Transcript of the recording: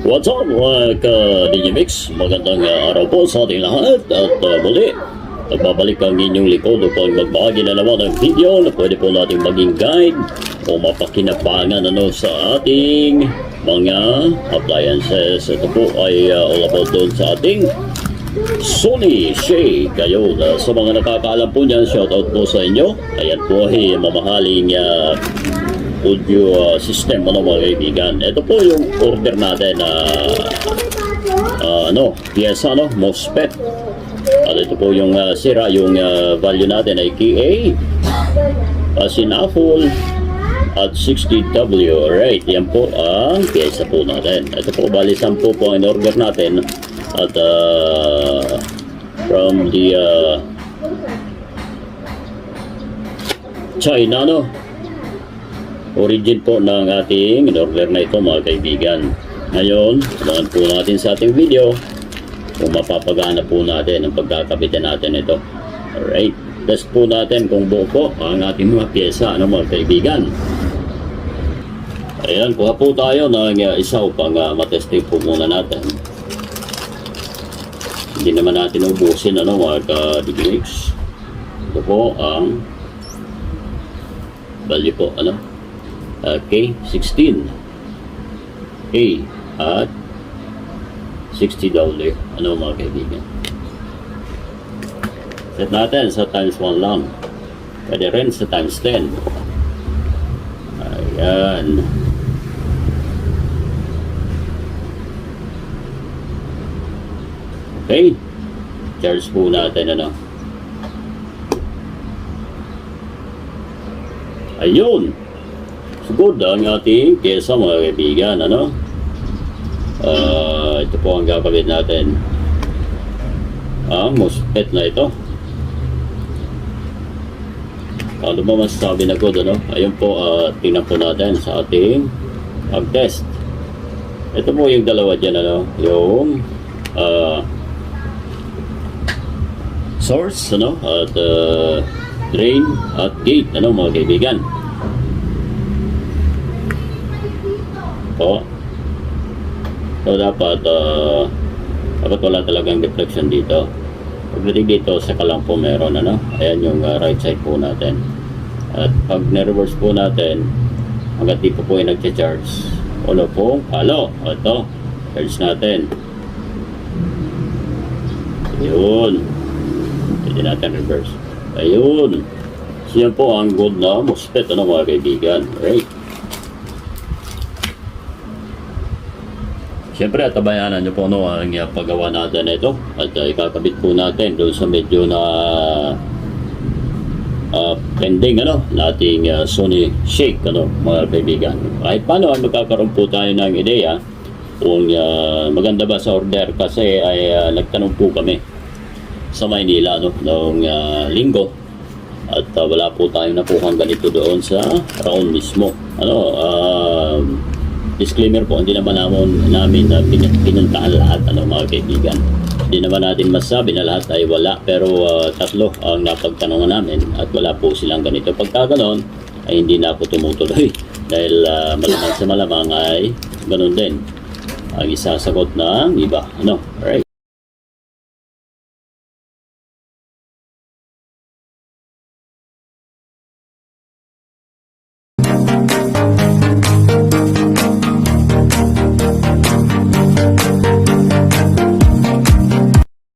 What's up mga ka-Digimix? Magandang araw po sa ating lahat at muli nagbabalik ang inyong likod upang magbahagi na naman ng video na pwede po natin maging guide o mapakinabangan sa ating mga appliances. Ito po ay all about doon sa ating Sony SHAKE. Ayun, sa mga nakakaalam po niyan, shoutout po sa inyo. Ayan po ay mamahaling audio system mga kaibigan. Ito po yung order natin piyesa Mosfet. At ito po yung sira, yung value natin ay K16A60W at 60W. Alright, yan po ang piyesa po natin. Ito po bali 10 po ang order natin at from the China origin po ng ating order na ito mga kaibigan. Ngayon, abangan po natin sa ating video kung mapapagana po natin ang pagkakabitan natin ito. Alright, test po natin kung buo po ang ating mga pyesa mga kaibigan. Ayan, kuha po tayo ng isa upang matesting po muna natin. Hindi naman natin ubusin mga ka-Digimix. Ito po ang value po K16A at 60W mga kaibigan. Set natin sa times 1 lang, pwede rin sa times 10. Ayan, okay, charge po natin ayun. Good ang ating pyesa mga kaibigan. Ito po ang gagawin natin, ang Mosfet na ito. Ano ba masasabi na good ayun po, tingnan po natin sa ating pag-test. Ito po yung dalawa dyan yung source at drain at gate mga kaibigan. So dapat wala talagang deflection dito. Pagdating dito saka lang po meron ayan yung right side po natin. At pag na-reverse po natin, hanggang di po ay nagcha-charge, pong halo. Ito, charge natin. Ayun, pwede natin reverse. Ayun, siya po ang good na Mosfet mga kaibigan. Right. Siyempre, tabayanan nyo po ang paggawa natin ito at ikakabit po natin doon sa medyo na pending nating Sony SHAKE mga kaibigan. Kahit paano magkakaroon po tayo ng ideya kung maganda ba sa order, kasi ay nagtanong po kami sa Maynila noong linggo at wala po tayong nakuhang ganito doon sa round mismo. Disclaimer po, hindi naman namin pinuntahan lahat mga kaibigan. Hindi naman natin masabi na lahat ay wala, pero tatlo ang napagtanungan namin at wala po silang ganito. Pagka ganon ay hindi na ako tumutuloy dahil malamang sa malamang ay ganon din ang isasagot ng iba. Alright,